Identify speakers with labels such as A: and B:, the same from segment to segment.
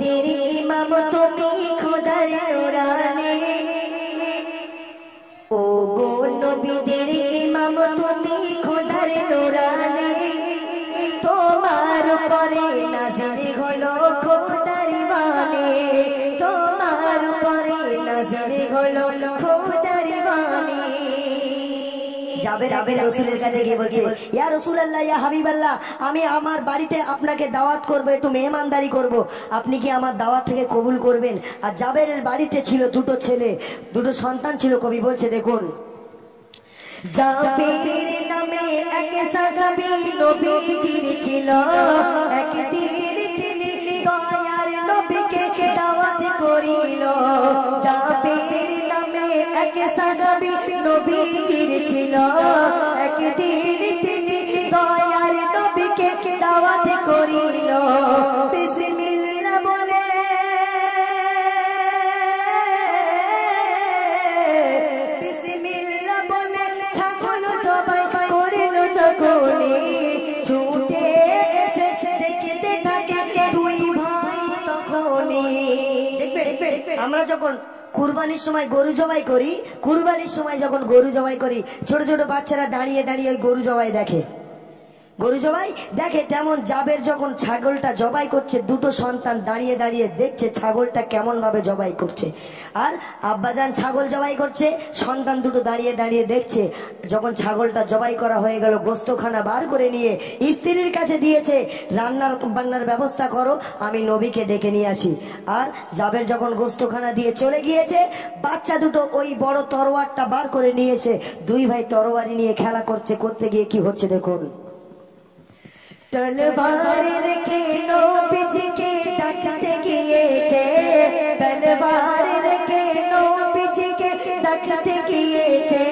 A: নবীদের ইমাম তুমি খোদার নূরানি ও গো নবীদের ইমাম তুমি খোদার নূরানি তোমার উপরে নাজিল হলো খোদার বাণী তোমার উপরে নাজিল হলো খোদার বাণী জাবের রাসূলের কাছে গিয়ে বলছে ইয়া রাসূলুল্লাহ ইয়া হাবিবাল্লাহ আমি আমার বাড়িতে আপনাকে দাওয়াত করব একটু মেহমানদারি করব আপনি কি আমার দাওয়াত থেকে কবুল করবেন আর জাবেরের বাড়িতে ছিল দুটো ছেলে দুটো সন্তান ছিল কবি বলছে দেখুন জাবের নামে এক সাহাবী নবীজির ছিল একদিন তিনি দয়ার নবীকে দাওয়াত করিল জাবের নামে এক সাহাবী নবীজির ছিল একদিন তিনি দয়ার নবীকে দাওয়াত করিল বিসমিল্লাহ বলে বিসমিল্লাহ বলে ছাগল জবাই করিল যখনই ছুটে এসে দেখতে থাকে দুই ভাই তখনই দেখবে আমরা যখন কুরবানির সময় গরু জবাই করি কুরবানির সময় যখন গরু জবাই করি ছোট ছোট বাচ্চারা দাঁড়িয়ে দাঁড়িয়ে ওই গরু জবাই দেখে গরু জবাই দেখে তেমন জাবের যখন ছাগলটা জবাই করছে দুটো সন্তান দাঁড়িয়ে দাঁড়িয়ে দেখছে ছাগলটা কেমন ভাবে জবাই করছে আর আব্বাজান ছাগল জবাই করছে সন্তান দুটো দাঁড়িয়ে দাঁড়িয়ে দেখছে যখন ছাগলটা জবাই করা হয়ে গেল গোস্তখানা বার করে নিয়ে স্ত্রীর কাছে দিয়েছে রান্নার বান্নার ব্যবস্থা করো আমি নবীকে ডেকে নিয়ে আসি আর জাবের যখন গোস্তখানা দিয়ে চলে গিয়েছে বাচ্চা দুটো ওই বড় তরোয়ারটা বার করে নিয়ে এসে দুই ভাই তরোয়ারি নিয়ে খেলা করছে করতে গিয়ে কি হচ্ছে দেখুন तलवार के नबी के देखते किएছে तलवार के नबी के देखते किएছে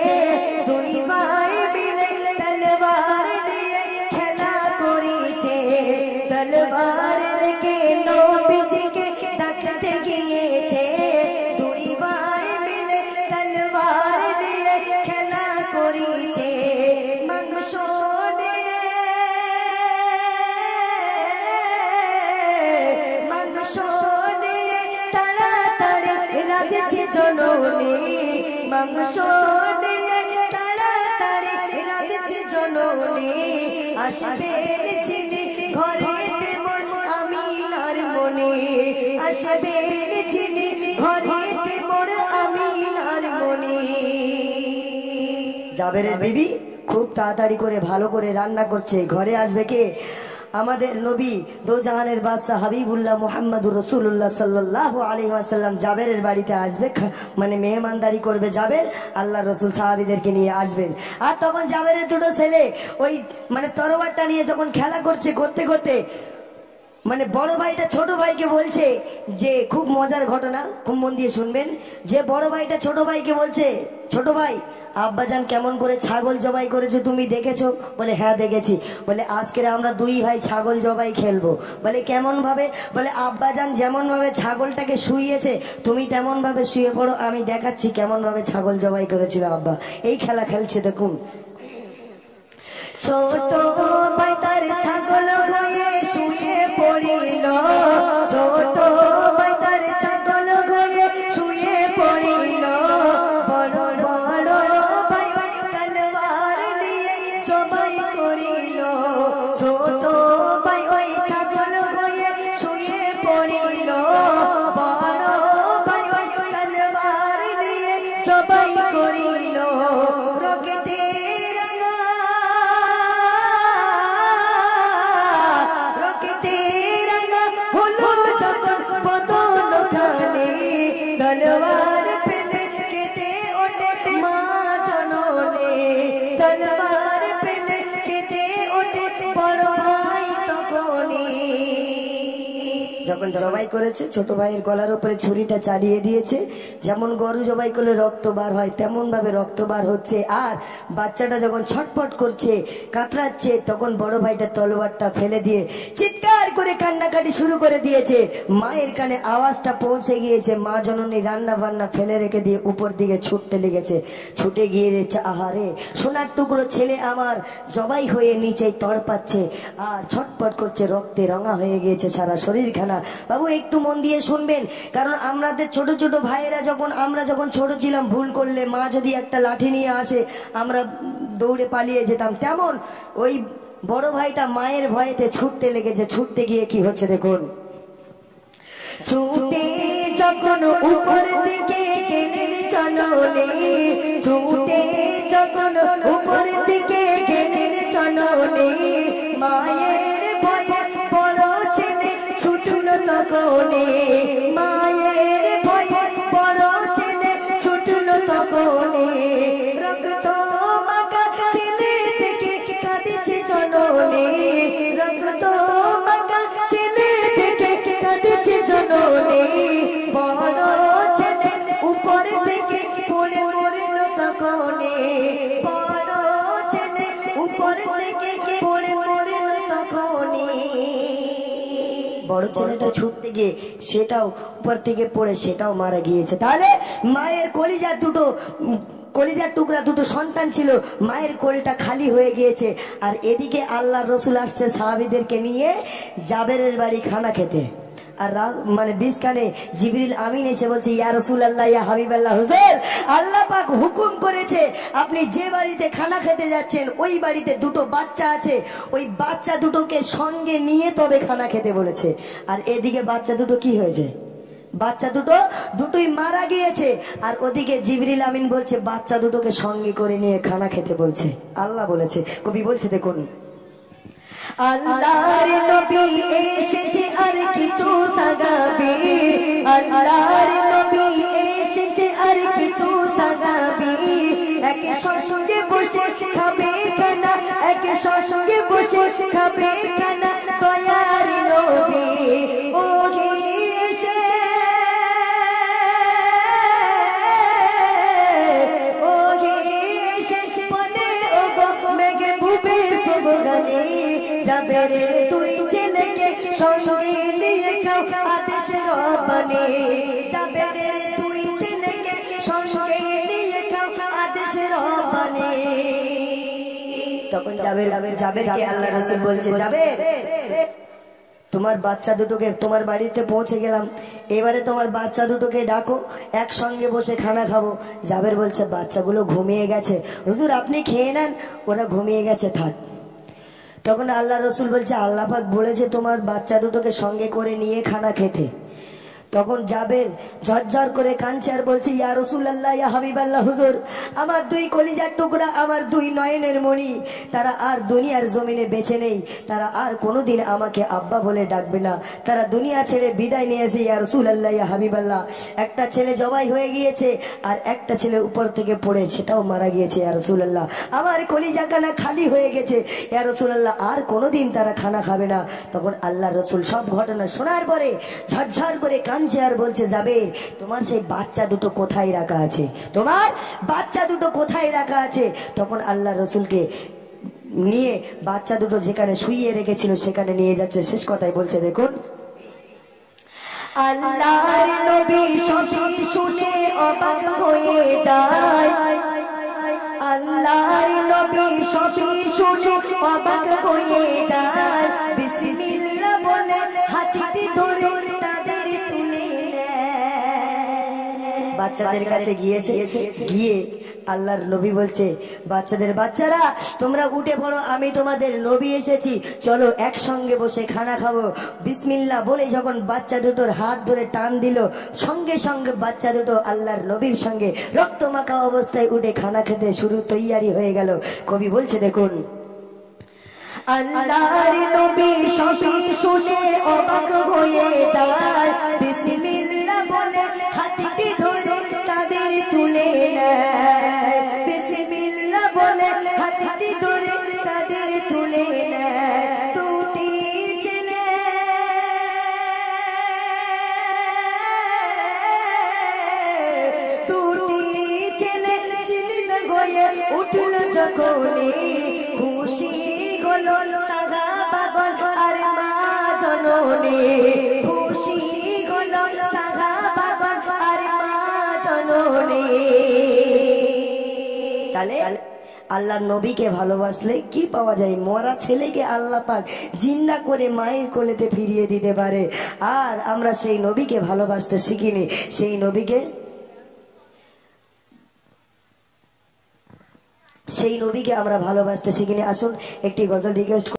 A: দুই ভাই মিলে তলवार নিয়ে খেলা করেছে तलवार के नबी के देखते किएছে দুই ভাই মিলে तलवार নিয়ে খেলা করেছে মাংস জননী মাংস নিয়ে তাড়াতাড়ি রাঁধছে জননী আসবেন যিনি ঘরেতে মোর আমিনার মনে আসবেন যিনি ঘরেতে মোর আমিনার মনে জাবেরের বিবি খুব তাড়াতাড়ি করে ভালো করে রান্না করছে ঘরে আসবে কে আমাদের নবী দো জাহানের বাদশা হাবিবুল্লাহ মুহাম্মদুর রাসূলুল্লাহ সাল্লাল্লাহু আলাইহি ওয়াসাল্লাম জাবেরের বাড়িতে আসবে মানে মেহমানদারি করবে জাবের আল্লাহর রাসূল সাহাবীদেরকে নিয়ে আসবেন আর তখন জাবেরের দুটো ছেলে ওই মানে তরবারটা নিয়ে যখন খেলা করছে করতে করতে মানে বড় ভাইটা ছোট ভাইকে বলছে যে খুব মজার ঘটনা খুব মন দিয়ে শুনবেন যে বড় ভাইটা ছোট ভাইকে বলছে ছোট ভাই আব্বাজান কেমন করে ছাগল জবাই করেছে তুমি দেখেছো বলে হ্যাঁ দেখেছি বলে আজকে আমরা দুই ভাই ছাগল জবাই খেলবো বলে কেমন ভাবে বলে আব্বাজান যেমন ভাবে ছাগলটাকে শুইয়েছে তুমি তেমন ভাবে শুয়ে পড়ো আমি দেখাচ্ছি কেমন ভাবে ছাগল জবাই করেছিল আব্বা এই খেলা খেলছে দেখুন ছোট ভাই তার ছাগল হয়ে শুয়ে পড়িল ছোট ভাই তার ছাগল হয়ে শুয়ে পড়িল বড় বড় ভাই তলোয়ার নিয়ে জবাই করিল ছোট ভাই ওই ছাগল হয়ে শুয়ে পড়িল বড় ভাই ওই তলোয়ার নিয়ে জবাই করিল রক্তে तलवार पेले केते ओटे माँ जनने तलवार पेले केते ओटे बड़ो भाई तखनी যখন জবাই করেছে ছোট ভাইয়ের গলার উপরে ছুরিটা চালিয়ে দিয়েছে যেমন গরু জবাই করলে রক্ত বার হয় তেমন ভাবে রক্ত বার হচ্ছে আর বাচ্চাটা যখন ছটফট করছে কাতরাচ্ছে তখন বড় ভাইটা তলোয়ারটা ফেলে দিয়ে চিৎকার চিৎকার করে কান্নাকাটি শুরু করে দিয়েছে। মায়ের কানে আওয়াজটা পৌঁছে গিয়েছে। মা জননী রান্না বান্না ফেলে রেখে দিয়ে উপর দিকে ছুটতে লেগেছে। ছুটে গিয়ে দিচ্ছে, আহারে সোনার টুকরো ছেলে আমার জবাই হয়ে নিচে তড়পাচ্ছে আর ছটপট করছে, রক্তে রঙা হয়ে গিয়েছে সারা শরীরখানা। বাবু একটু মন দিয়ে শুনবেন, কারণ আমাদের ছোট ছোট ভাইয়েরা আমরা যখন ছোট ছিলাম, ভুল করলে মা যদি একটা লাঠি নিয়ে আসে আমরা দৌড়ে পালিয়ে যেতাম, তেমন ওই বড় ভাইটা মায়ের ভয়েতে ছুটতে লেগেছে। ছুটতে গিয়ে কি হচ্ছে দেখুন, ছুটে যখন উপর দিকে গেলেন চনলে, ছুটে যখন উপর দিকে গেলেন চনলে, মায়ের ভয়ে বড় ছেলে ছুটল তখনে, মায়ের ভয়ে বড় ছেলে ছুটল তখনে, রক্ত মাখা ছেলে থেকে কাঁদিছে জননে, রক্ত মাখা ছেলে থেকে কাঁদিছে জননে, বড় ছেলে উপর থেকে পড়ে মরল তখনে, বড় ছেলে উপর থেকে পড়ে মরল তখনে। বড় ছেলেটা ছুটতে গিয়ে সেটাও উপর থেকে পড়ে সেটাও মারা গিয়েছে। তাহলে মায়ের কলিজার টুকরা দুটো সন্তান ছিল, মায়ের কোলটা খালি হয়ে গিয়েছে। আর এদিকে আল্লাহর রসুল আসছে সাহাবীদেরকে নিয়ে জাবেরের বাড়ি খানা খেতে। আর মানে বিছখানে জিবরিল আমিন এসে বলছে, ইয়া রাসূলুল্লাহ, ইয়া হাবিবাল্লাহ, হুজুর আল্লাহ পাক হুকুম করেছে আপনি যে বাড়িতে খানা খেতে যাচ্ছেন ওই বাড়িতে দুটো বাচ্চা আছে, ওই বাচ্চা দুটোকে সঙ্গে নিয়ে তবে খানা খেতে বলেছে। আর এদিকে বাচ্চা দুটো কি হয়েছে, বাচ্চা দুটোই মারা গিয়েছে। আর ওদিকে জিবরিল আমিন বলছে বাচ্চা দুটোকে সঙ্গে করে নিয়ে খানা খেতে বলছে। আল্লাহ বলেছে, কবি বলছে দেখুন, আল্লাহর নবী এসেছে আর কিছু সাগাবে, আল্লাহর নবী এসেছে আর কিছু সাগাবে, এক সঙ্গে বসে খাবে খানা, এক সঙ্গে বসে খাবে খানা, দয়ার নবী ও এসে ও এসে বলে ও গো মেঘে ভুবে সুবগানে, জাবেরে তুই ছেলেকে সঙ্গে নিয়ে খাও আদেশ রব্বানি, জাবেরে তুই ছেলেকে সঙ্গে নিয়ে খাও আদেশ রব্বানি। তখন জাবেরকে আল্লাহ রাসূল বলছে, জাবের তোমার বাচ্চা দুটোকে তোমার বাড়িতে পৌঁছে গেলাম, এবারে তোমার বাচ্চা দুটোকে ডাকো, একসঙ্গে বসে খানা খাবো। জাবের বলছে বাচ্চাগুলো ঘুমিয়ে গেছে, হুজুর আপনি খেয়ে নেন, ওরা ঘুমিয়ে গেছে থাক। তখন আল্লাহ রসুল বলছে আল্লাহ পাক বলেছে তোমার বাচ্চা দুটোকে সঙ্গে করে নিয়ে খানা খেতে। তখন জাবের ঝরঝর করে কাঁদছে আর বলছে, ইয়া রাসূলুল্লাহ, ইয়া হাবিবাল্লাহ, হুজুর আমার দুই কলিজার টুকরা, আমার দুই নয়নের মণি, তারা আর দুনিয়ার জমিনে বেঁচে নেই, তারা আর কোনোদিন আমাকে আব্বা বলে ডাকবে না, তারা দুনিয়া ছেড়ে বিদায় নিয়েছে। ইয়া রাসূলুল্লাহ, ইয়া হাবিবাল্লাহ, একটা ছেলে জবাই হয়ে গিয়েছে আর একটা ছেলে উপর থেকে পড়ে সেটাও মারা গিয়েছে। ইয়া রাসূলুল্লাহ, আমার কলিজাখানা খালি হয়ে গেছে, ইয়া রাসূলুল্লাহ আর কোনোদিন তারা খানা খাবে না। তখন আল্লাহ রসুল সব ঘটনা শোনার পরে ঝরঝর করে কাঁদছে আর বলছে, যাবে তোমার সেই বাচ্চা দুটো কোথায় রাখা আছে, তোমার বাচ্চা দুটো কোথায় রাখা আছে? তখন আল্লাহ রসুলকে নিয়ে বাচ্চা দুটো যেখানে শুইয়ে রেখেছিল সেখানে নিয়ে যাচ্ছে। শেষ কথাই বলছে দেখুন, আল্লাহর নবী সবই শুনে অবাক হয়ে যায়, আল্লাহর নবী সবই শুনে অবাক হয়ে যায়, বিসমিল্লাহ বলে হাতে ধরে তাদের তুলে বাচ্চাদের কাছে গিয়ে আল্লাহর নবী বলছে, বাচ্চারা তোমরা উঠে পড়ো, আমি তোমাদের নবী এসেছি, চলো একসঙ্গে বসে খানা খাবো। বিসমিল্লাহ বলে যখন বাচ্চা দুটোর হাত ধরে টান দিল, সঙ্গে সঙ্গে বাচ্চা দুটো আল্লাহর নবীর সঙ্গে রক্তমাখা অবস্থায় উঠে খানা খেতে শুরু তৈয়ারি হয়ে গেল। কবি বলছে দেখুন, আল্লাহর নবী সবই শুনে অবাক হয়ে যায়, বিসমিল্লাহ বলে হাতে ধরে তাদের তুলে নেয়, বিসমিল্লাহ বলে হাতে ধরে তাদের তুলে নেয়। দুটি ছেলে চিন্তা হয়ে উঠল যখনই, খুশি হলো সাদা পাগল আর মা জননী খুশি হলো সাহাবা আর মা জননী। তাহলে আল্লাহ নবীকে ভালোবাসলে কি পাওয়া যায়? মরা ছেলেকে আল্লাহ পাক জিন্দা করে মায়ের কোলেতে ফিরিয়ে দিতে পারে। আর আমরা সেই নবীকে ভালোবাসতে শিখিনি, সেই নবীকে আমরা ভালোবাসতে শিখিনি। আসুন একটি গজল রিকোয়েস্ট